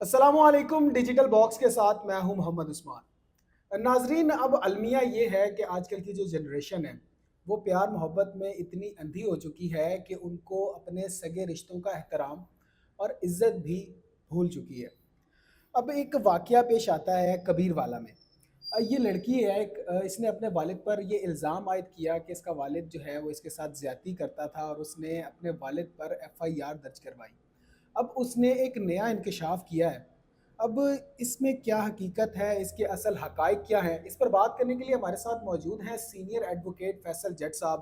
السلام علیکم، digital box کے ساتھ میں ہوں محمد عثمان۔ ناظرین، اب المیہ یہ ہے کہ آج کل کی جو جنریشن ہے وہ پیار محبت میں اتنی اندھی ہو چکی ہے کہ ان کو اپنے سگے رشتوں کا احترام اور عزت بھی بھول چکی ہے۔ اب ایک واقعہ پیش آتا ہے کبیر والا میں۔ یہ لڑکی ہے اس نے اپنے والد پر یہ الزام عائد کیا کہ اس کا والد جو ہے وہ اس کے ساتھ زیادتی کرتا تھا، اور اس نے اپنے والد پر ایف آئی آر درج کروائی۔ اب اس نے ایک نیا انکشاف کیا ہے۔ اب اس میں کیا حقیقت ہے، اس کے اصل حقائق کیا ہیں، اس پر بات کرنے کے لیے ہمارے ساتھ موجود ہیں سینئر ایڈوکیٹ فیصل جٹ صاحب۔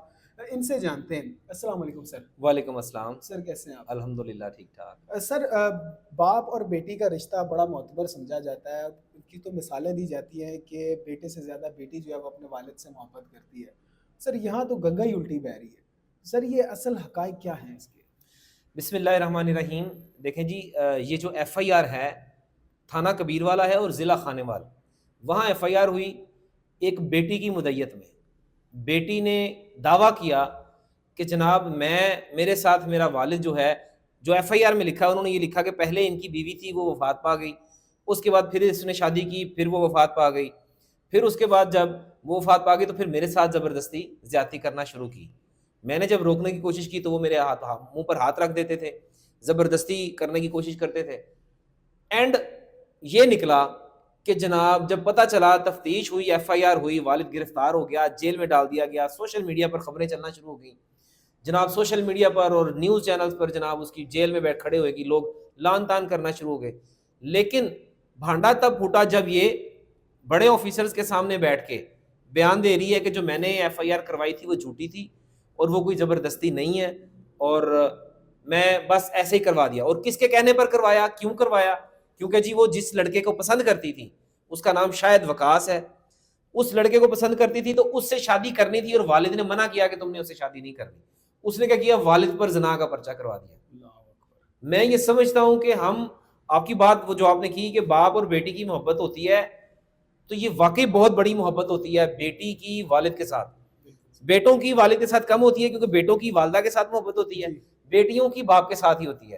ان سے جانتے ہیں۔ السلام علیکم سر۔ وعلیکم السلام۔ سر کیسے ہیں آپ؟ الحمدللہ ٹھیک ٹھاک۔ سر، باپ اور بیٹی کا رشتہ بڑا معتبر سمجھا جاتا ہے۔ ان کی تو مثالیں دی جاتی ہیں کہ بیٹے سے زیادہ بیٹی جو ہے وہ اپنے والد سے محبت کرتی ہے۔ سر یہاں تو گنگا ہی الٹی بہہ رہی ہے۔ سر یہ اصل حقائق کیا ہیں اس کے؟ بسم اللہ الرحمن الرحیم۔ دیکھیں جی، یہ جو ایف آئی آر ہے تھانہ کبیر والا ہے اور ضلع خانیوال، وہاں ایف آئی آر ہوئی ایک بیٹی کی مدعیت میں۔ بیٹی نے دعویٰ کیا کہ جناب میرے ساتھ میرا والد جو ہے، جو ایف آئی آر میں لکھا، انہوں نے یہ لکھا کہ پہلے ان کی بیوی تھی، وہ وفات پا گئی، اس کے بعد پھر اس نے شادی کی، پھر وہ وفات پا گئی، پھر اس کے بعد جب وہ وفات پا گئی تو پھر میرے ساتھ زبردستی زیادتی کرنا شروع کی۔ میں نے جب روکنے کی کوشش کی تو وہ میرے منہ پر ہاتھ رکھ دیتے تھے، زبردستی کرنے کی کوشش کرتے تھے۔ اینڈ یہ نکلا کہ جناب جب پتہ چلا، تفتیش ہوئی، ایف آئی آر ہوئی، والد گرفتار ہو گیا، جیل میں ڈال دیا گیا، سوشل میڈیا پر خبریں چلنا شروع ہو گئیں جناب، سوشل میڈیا پر اور نیوز چینلز پر جناب اس کی جیل میں بیٹھ کھڑے ہوئے کہ لوگ لان تان کرنا شروع ہو گئے۔ لیکن بھانڈا تب پھوٹا جب یہ بڑے آفیسرز کے سامنے بیٹھ کے بیان دے رہی ہے کہ جو میں نے ایف آئی آر کروائی تھی وہ جھوٹی تھی اور وہ کوئی زبردستی نہیں ہے، اور میں بس ایسے ہی کروا دیا۔ اور کس کے کہنے پر کروایا، کیوں کروایا؟ کیونکہ جی وہ جس لڑکے کو پسند کرتی تھی، اس کا نام شاید وکاس ہے، اس لڑکے کو پسند کرتی تھی تو اس سے شادی کرنی تھی، اور والد نے منع کیا کہ تم نے اس سے شادی نہیں کرنی۔ اس نے کیا کیا، والد پر زنا کا پرچہ کروا دیا۔ میں یہ سمجھتا ہوں کہ آپ کی بات وہ جو آپ نے کی کہ باپ اور بیٹی کی محبت ہوتی ہے، تو یہ واقعی بہت بڑی محبت ہوتی ہے بیٹی کی والد کے ساتھ۔ بیٹوں کی والد کے ساتھ کم ہوتی ہے کیونکہ بیٹوں کی والدہ کے ساتھ محبت ہوتی ہے، بیٹیوں کی باپ کے ساتھ ہی ہوتی ہے۔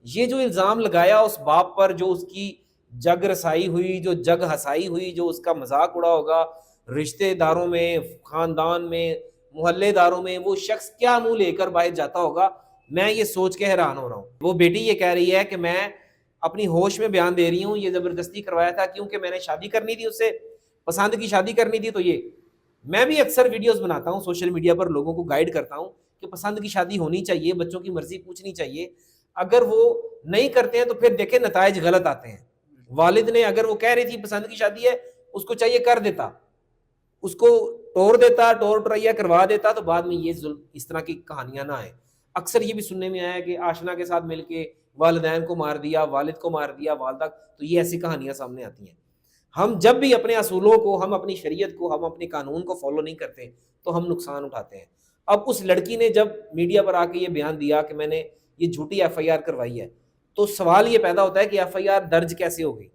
یہ جو الزام لگایا اس باپ پر، جو اس کی جگ رسائی ہوئی، جو جگ ہسائی ہوئی، جو اس کا مذاق اڑا ہوگا رشتہ داروں میں، خاندان میں، محلے داروں میں، وہ شخص کیا منہ لے کر باہر جاتا ہوگا، میں یہ سوچ کے حیران ہو رہا ہوں۔ وہ بیٹی یہ کہہ رہی ہے کہ میں اپنی ہوش میں بیان دے رہی ہوں، یہ زبردستی کروایا تھا کیونکہ میں نے شادی کرنی تھی، اس سے پسند کی شادی کرنی تھی۔ تو یہ میں بھی اکثر ویڈیوز بناتا ہوں سوشل میڈیا پر، لوگوں کو گائیڈ کرتا ہوں کہ پسند کی شادی ہونی چاہیے، بچوں کی مرضی پوچھنی چاہیے۔ اگر وہ نہیں کرتے ہیں تو پھر دیکھیں نتائج غلط آتے ہیں۔ والد نے اگر وہ کہہ رہی تھی پسند کی شادی ہے، اس کو چاہیے کر دیتا، اس کو ٹور ٹریا کروا دیتا، تو بعد میں یہ ظلم اس طرح کی کہانیاں نہ آئیں۔ اکثر یہ بھی سننے میں آیا کہ آشنا کے ساتھ مل کے والدین کو مار دیا، والد کو مار دیا، والدہ، تو یہ ایسی کہانیاں سامنے آتی ہیں۔ ہم جب بھی اپنے اصولوں کو، ہم اپنی شریعت کو، ہم اپنے قانون کو فالو نہیں کرتے تو ہم نقصان اٹھاتے ہیں۔ اب اس لڑکی نے جب میڈیا پر آ کے یہ بیان دیا کہ میں نے یہ جھوٹی ایف آئی آر کروائی ہے، تو سوال یہ پیدا ہوتا ہے کہ ایف آئی آر درج کیسے ہو گئی؟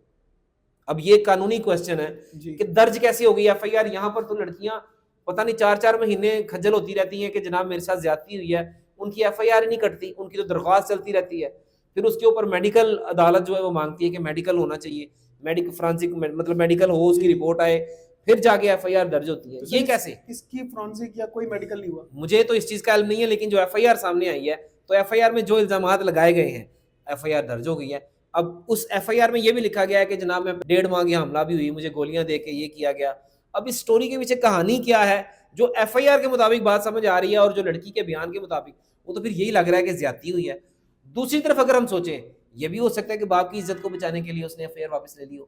اب یہ قانونی کوسچن ہے کہ درج کیسے ہو گئی ایف آئی آر؟ یہاں پر تو لڑکیاں پتہ نہیں 4 مہینے کھجل ہوتی رہتی ہیں کہ جناب میرے ساتھ زیادتی ہوئی ہے، ان کی ایف آئی آر ہی نہیں کٹتی، ان کی تو درخواست چلتی رہتی ہے۔ پھر اس کے اوپر میڈیکل عدالت جو ہے وہ مانگتی ہے کہ میڈیکل ہونا چاہیے، میڈیکل فرانسک مطلب میڈیکل ہو، اس کی رپورٹ آئے، پھر جا کے ایف آئی آر درج ہوتی ہے۔ یہ کیسے؟ اس کی فرانسک یا کوئی میڈیکل نہیں ہوا؟ مجھے تو اس چیز کا علم نہیں ہے، لیکن جو ایف آئی آر سامنے آئی ہے، تو ایف آئی آر میں جو الزامات لگائے گئے ہیں، ایف آئی آر درج ہو گئی ہے۔ اب اس ایف آئی آر میں یہ بھی لکھا گیا ہے کہ جناب میں 1.5 ماہ یہ حملہ بھی ہوئی، مجھے گولیاں دے کے یہ کیا گیا۔ اب اس سٹوری کے پیچھے کہانی کیا ہے؟ جو ایف آئی آر کے مطابق بات سمجھ آ رہی ہے اور جو لڑکی کے بیان کے مطابق، وہ تو پھر یہی لگ رہا ہے کہ زیادتی ہوئی ہے۔ دوسری طرف اگر ہم سوچیں، یہ بھی ہو سکتا ہے کہ باپ کی عزت کو بچانے کے لیے اس نے ایف آئی آر واپس لے لی ہو۔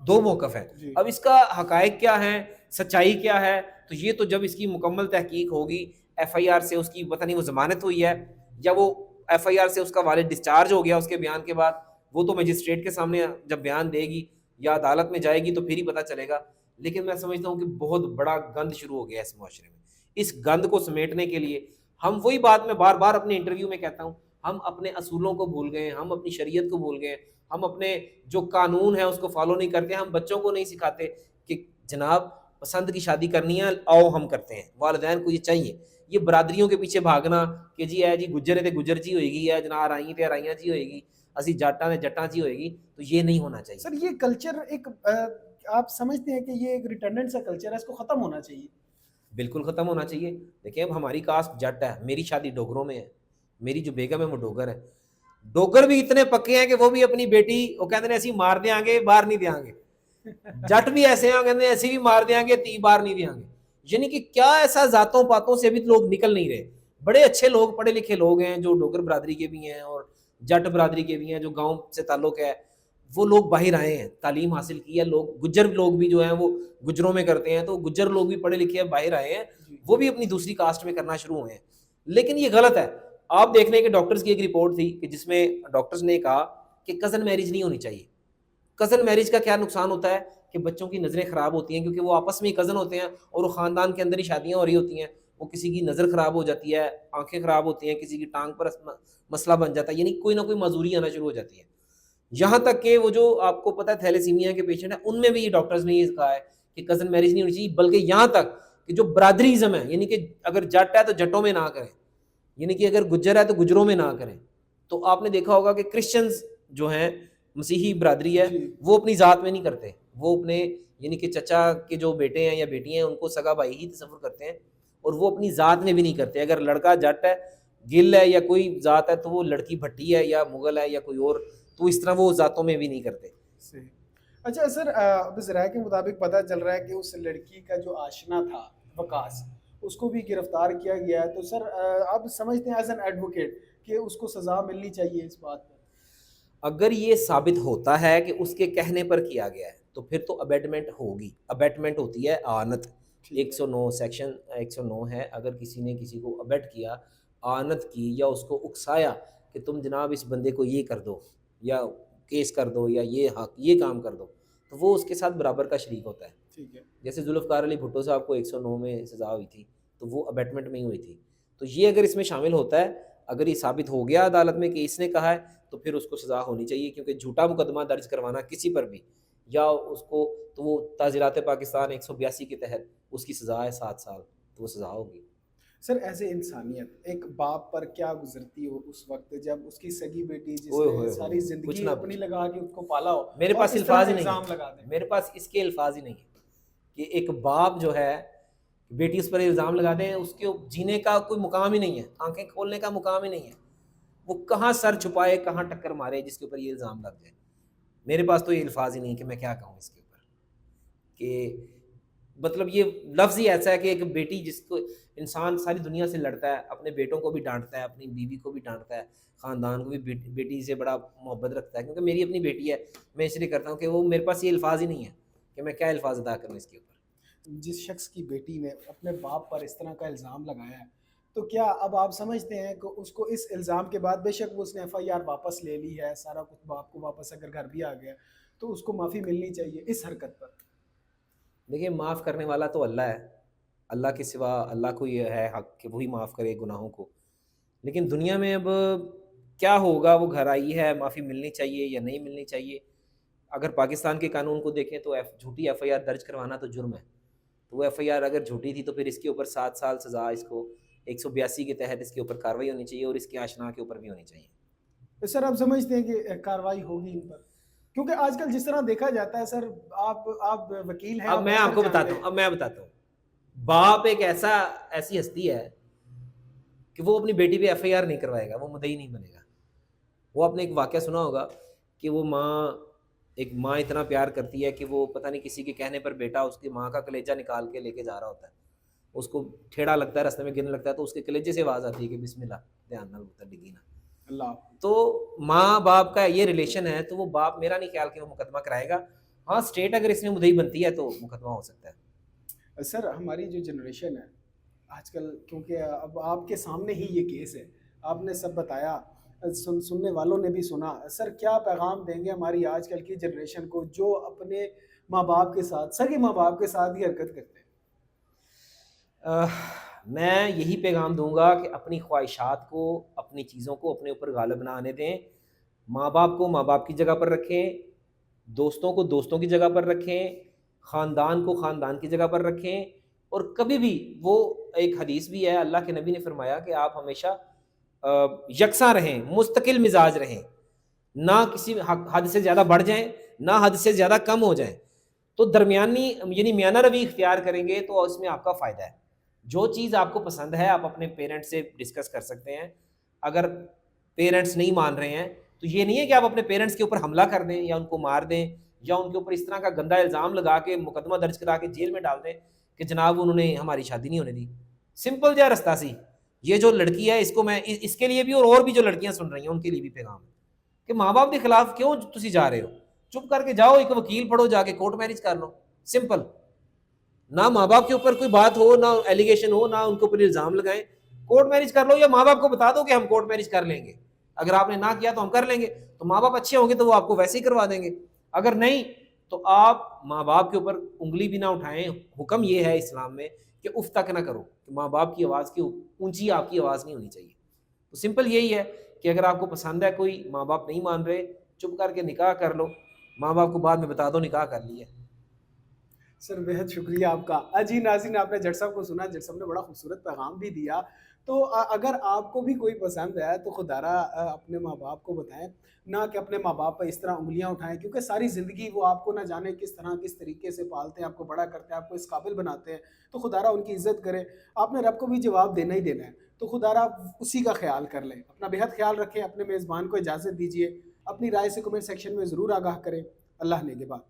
دو موقف ہے۔ اب اس کا حقائق کیا ہے، سچائی کیا ہے، تو یہ تو جب اس کی مکمل تحقیق ہوگی، ایف آئی آر سے اس کی پتہ نہیں وہ ضمانت ہوئی ہے یا وہ ایف آئی آر سے اس کا والد ڈسچارج ہو گیا اس کے بیان کے بعد، وہ تو مجسٹریٹ کے سامنے جب بیان دے گی یا عدالت میں جائے گی تو پھر ہی پتہ چلے گا۔ لیکن میں سمجھتا ہوں کہ بہت بڑا گند شروع ہو گیا اس معاشرے میں۔ اس گند کو سمیٹنے کے لیے ہم وہی بات میں بار بار اپنے انٹرویو میں کہتا ہوں، ہم اپنے اصولوں کو بھول گئے، ہم اپنی شریعت کو بھول گئے، ہم اپنے جو قانون ہے اس کو فالو نہیں کرتے، ہم بچوں کو نہیں سکھاتے کہ جناب پسند کی شادی کرنی ہے، آؤ ہم کرتے ہیں۔ والدین کو یہ چاہیے، یہ برادریوں کے پیچھے بھاگنا کہ جی ہے جی گجر ہے تے گجر جی ہوئے گی، ہے جنا آرائیں تے آرائیاں جی ہوئے گی، اسی جٹاں نے جٹاں چی ہوئے گی، تو یہ نہیں ہونا چاہیے. سر یہ کلچر ایک آپ سمجھتے ہیں کہ یہ ایک ریٹرننٹ سا کلچر ہے، اس کو ختم ہونا چاہیے؟ بالکل ختم ہونا چاہیے. دیکھیں اب ہماری کاسٹ جٹ ہے، میری شادی ڈوگروں میں ہے، میری جو بیگم ہے وہ ڈوگر ہے. ڈوگر بھی اتنے پکے ہیں کہ وہ بھی اپنی بیٹی وہ کہتے ہیں ایسی مار دیں گے باہر نہیں دیں گے. جٹ بھی ایسے ہیں کہتے ہیں ایسی بھی مار دیں گے تی باہر نہیں دیں گے. یعنی کہ کیا ایسا ذاتوں پاتوں سے ابھی لوگ نکل نہیں رہے. بڑے اچھے لوگ پڑھے لکھے لوگ ہیں جو ڈوگر برادری کے بھی ہیں اور جٹ برادری کے بھی ہیں، جو گاؤں سے تعلق ہے وہ لوگ باہر آئے ہیں، تعلیم حاصل کی ہے. لوگ گجر لوگ بھی جو ہیں وہ گجروں میں کرتے ہیں، تو گجر لوگ بھی پڑھے لکھے باہر آئے ہیں، وہ بھی اپنی دوسری کاسٹ میں کرنا شروع ہوئے ہیں. لیکن یہ غلط ہے. آپ دیکھ لیں کہ ڈاکٹرز کی ایک رپورٹ تھی کہ جس میں ڈاکٹرز نے کہا کہ کزن میرج نہیں ہونی چاہیے. کزن میرج کا کیا نقصان ہوتا ہے کہ بچوں کی نظریں خراب ہوتی ہیں، کیونکہ وہ آپس میں ہی کزن ہوتے ہیں اور وہ خاندان کے اندر ہی شادیاں ہو رہی ہوتی ہیں. وہ کسی کی نظر خراب ہو جاتی ہے، آنکھیں خراب ہوتی ہیں، کسی کی ٹانگ پر مسئلہ بن جاتا ہے، یعنی کوئی نہ کوئی معذوری آنا شروع ہو جاتی ہے. یہاں تک کہ وہ جو آپ کو پتہ ہے تھیلیسیمیا کے پیشنٹ ہیں ان میں بھی یہ ڈاکٹرز نے یہ کہا ہے کہ کزن میرج نہیں ہونی چاہیے. بلکہ یہاں تک کہ جو برادریزم ہے، یعنی کہ اگر جٹ ہے تو جٹوں میں نہ کریں، یعنی کہ اگر گجر ہے تو گجروں میں نہ کریں. تو آپ نے دیکھا ہوگا کہ کرسچنز جو ہیں مسیحی برادری ہے وہ اپنی ذات میں نہیں کرتے، وہ اپنے یعنی کہ چچا کے جو بیٹے ہیں یا بیٹی ہیں ان کو سگا بھائی ہی تصور کرتے ہیں، اور وہ اپنی ذات میں بھی نہیں کرتے. اگر لڑکا جٹ ہے، گل ہے یا کوئی ذات ہے تو وہ لڑکی بھٹی ہے یا مغل ہے یا کوئی اور، تو اس طرح وہ ذاتوں میں بھی نہیں کرتے. صحیح. اچھا سر، اب ذرائع کے مطابق پتہ چل رہا ہے کہ اس لڑکی کا جو آشنا تھا وکاس، اس کو بھی گرفتار کیا گیا ہے. تو سر آپ سمجھتے ہیں ایز این ایڈوکیٹ کہ اس کو سزا ملنی چاہیے اس بات پر؟ اگر یہ ثابت ہوتا ہے کہ اس کے کہنے پر کیا گیا ہے تو پھر تو ابیٹمنٹ ہوگی. ابیٹمنٹ ہوتی ہے آنت، 109 سیکشن 109 ہے. اگر کسی نے کسی کو ابیٹ کیا، آنت کی، یا اس کو اکسایا کہ تم جناب اس بندے کو یہ کر دو یا کیس کر دو یا یہ حق یہ کام کر دو، تو وہ اس کے ساتھ برابر کا شریک ہوتا ہے. ٹھیک ہے. جیسے ذوالفقار علی بھٹو صاحب کو 109 میں سزا ہوئی تھی تو وہ ابیٹمنٹ میں ہی ہوئی تھی. تو یہ اگر اس میں شامل ہوتا ہے، اگر یہ ثابت ہو گیا عدالت میں کہ اس نے کہا ہے، تو پھر اس کو سزا ہونی چاہیے. کیونکہ جھوٹا مقدمہ درج کروانا کسی پر بھی یا اس کو، تو وہ تعزیرات پاکستان 182 کے تحت اس کی سزا ہے 7 سال، تو وہ سزا ہوگی. سر ایسے انسانیت ایک باپ پر کیا گزرتی ہو اس وقت جب اس کی سگی بیٹی جس اوئے نے ہوئے ساری زندگی اپنی لگا کے اس کو پالا ہو، میرے پاس الفاظ ہی نہیں الزام لگا دیں. میرے پاس اس کے الفاظ ہی نہیں ہیں کہ ایک باپ جو ہے بیٹی اس پر الزام لگا دیں، اس کے جینے کا کوئی مقام ہی نہیں ہے، آنکھیں کھولنے کا مقام ہی نہیں ہے. وہ کہاں سر چھپائے، کہاں ٹکر مارے جس کے اوپر یہ الزام لگ جائے. میرے پاس تو یہ الفاظ ہی نہیں کہ میں کیا کہوں اس کے اوپر. کہ مطلب یہ لفظ ہی ایسا ہے کہ ایک بیٹی جس کو انسان ساری دنیا سے لڑتا ہے، اپنے بیٹوں کو بھی ڈانٹتا ہے، اپنی بیوی کو بھی ڈانٹتا ہے، خاندان کو بھی بیٹی سے بڑا محبت رکھتا ہے. کیونکہ میری اپنی بیٹی ہے، میں اس لیے کرتا ہوں کہ وہ میرے پاس یہ الفاظ ہی نہیں ہے کہ میں کیا الفاظ ادا کروں اس کے اوپر. جس شخص کی بیٹی نے اپنے باپ پر اس طرح کا الزام لگایا ہے، تو کیا اب آپ سمجھتے ہیں کہ اس کو اس الزام کے بعد، بے شک وہ اس نے ایف آئی آر واپس لے لی ہے، سارا کچھ باپ کو واپس اگر گھر بھی آ گیا تو اس کو معافی ملنی چاہیے اس حرکت پر؟ دیکھیے معاف کرنے والا تو اللہ ہے، اللہ کے سوا اللہ کو یہ ہے حق کہ وہی معاف کرے گناہوں کو. لیکن دنیا میں اب کیا ہوگا، وہ گھر آئی ہے، معافی ملنی چاہیے یا نہیں ملنی چاہیے. اگر پاکستان کے قانون کو دیکھیں تو جھوٹی ایف آئی آر درج کروانا تو جرم ہے. تو وہ ایف آئی آر اگر جھوٹی تھی تو پھر اس کے اوپر 7 سال سزا، اس کو 182 کے تحت اس کے اوپر کارروائی ہونی چاہیے اور اس کے آشنا کے اوپر بھی ہونی چاہیے. تو سر آپ سمجھتے ہیں کہ کارروائی ہوگی ان پر؟ کیونکہ آج کل جس طرح دیکھا جاتا ہے سر، آپ وکیل ہیں. اب میں آپ کو بتاتا ہوں، باپ ایک ایسی ہستی ہے کہ وہ اپنی بیٹی پہ ایف آئی آر نہیں کروائے گا، وہ مدعی نہیں بنے گا. وہ آپ نے ایک واقعہ سنا ہوگا کہ وہ ایک ماں اتنا پیار کرتی ہے کہ وہ پتہ نہیں کسی کے کہنے پر بیٹا اس کی ماں کا کلیجہ نکال کے لے کے جا رہا ہوتا ہے. اس کو ٹھیڑا لگتا ہے، راستے میں گرنے لگتا ہے تو اس کے کلیجے سے آواز آتی ہے کہ بسم اللہ، دھیان نہ پتر ڈگی نہ. اللہ. تو ماں باپ کا یہ ریلیشن ہے، تو وہ باپ میرا نہیں خیال کہ وہ مقدمہ کرائے گا. ہاں اسٹیٹ اگر اس میں مدعی بنتی ہے تو مقدمہ ہو سکتا ہے. سر ہماری جو جنریشن ہے آج کل، کیونکہ اب آپ کے سامنے ہی یہ کیس ہے، آپ نے سب بتایا، سننے والوں نے بھی سنا. سر کیا پیغام دیں گے ہماری آج کل کی جنریشن کو جو اپنے ماں باپ کے ساتھ، سگے ماں باپ کے ساتھ ہی حرکت کرتے ہیں؟ میں یہی پیغام دوں گا کہ اپنی خواہشات کو، اپنی چیزوں کو اپنے اوپر غالب نہ آنے دیں. ماں باپ کو ماں باپ کی جگہ پر رکھیں، دوستوں کو دوستوں کی جگہ پر رکھیں، خاندان کو خاندان کی جگہ پر رکھیں. اور کبھی بھی، وہ ایک حدیث بھی ہے، اللہ کے نبی نے فرمایا کہ آپ ہمیشہ یکساں رہیں، مستقل مزاج رہیں. نہ کسی حد سے زیادہ بڑھ جائیں، نہ حد سے زیادہ کم ہو جائیں. تو درمیانی یعنی میانہ روی اختیار کریں گے تو اس میں آپ کا فائدہ ہے. جو چیز آپ کو پسند ہے آپ اپنے پیرنٹس سے ڈسکس کر سکتے ہیں. اگر پیرنٹس نہیں مان رہے ہیں تو یہ نہیں ہے کہ آپ اپنے پیرنٹس کے اوپر حملہ کر دیں یا ان کو مار دیں یا ان کے اوپر اس طرح کا گندا الزام لگا کے مقدمہ درج کرا کے جیل میں ڈال دیں کہ جناب انہوں نے ہماری شادی نہیں ہونے دی. سمپل جا رستہ سی. یہ جو لڑکی ہے اس کو میں اس کے لیے بھی اور بھی جو لڑکیاں سن رہی ہیں ان کے لیے بھی پیغام ہے کہ ماں باپ کے خلاف کیوں تسی جا رہے ہو. چپ کر کے جاؤ، ایک وکیل پڑھو، جا کے کورٹ میرج کر لو. سمپل. نہ ماں باپ کے اوپر کوئی بات ہو، نہ ایلیگیشن ہو، نہ ان کے اوپر الزام لگائیں. کورٹ میرج کر لو یا ماں باپ کو بتا دو کہ ہم کورٹ میرج کر لیں گے. اگر آپ نے نہ کیا تو ہم کر لیں گے. تو ماں باپ اچھے ہوں گے تو وہ آپ کو ویسے ہی کروا دیں گے. اگر نہیں تو آپ ماں باپ کے اوپر انگلی بھی نہ اٹھائیں. حکم یہ ہے اسلام میں کہ اف تک نہ کرو، کہ ماں باپ کی آواز کی اونچی آپ کی آواز نہیں ہونی چاہیے. تو سمپل یہی ہے کہ اگر آپ کو پسند ہے کوئی، ماں باپ نہیں مان رہے، چپ کر کے نکاح کر لو. ماں باپ کو بعد میں بتا دو نکاح کر لیا. سر بہت شکریہ آپ کا. جی ناظرین، آپ نے جٹ صاحب کو سنا، جٹ صاحب نے بڑا خوبصورت پیغام بھی دیا. تو اگر آپ کو بھی کوئی پسند ہے تو خدا را اپنے ماں باپ کو بتائیں، نہ کہ اپنے ماں باپ پہ اس طرح انگلیاں اٹھائیں، کیونکہ ساری زندگی وہ آپ کو نہ جانے کس طرح کس طریقے سے پالتے ہیں، آپ کو بڑا کرتے ہیں، آپ کو اس قابل بناتے ہیں. تو خدا را ان کی عزت کرے. آپ نے رب کو بھی جواب دینا ہی دینا ہے، تو خدا را اسی کا خیال کر لیں. اپنا بہت خیال رکھیں. اپنے میزبان کو اجازت دیجیے. اپنی رائے سے کمنٹ سیکشن میں ضرور آگاہ کریں. اللہ نگہبان.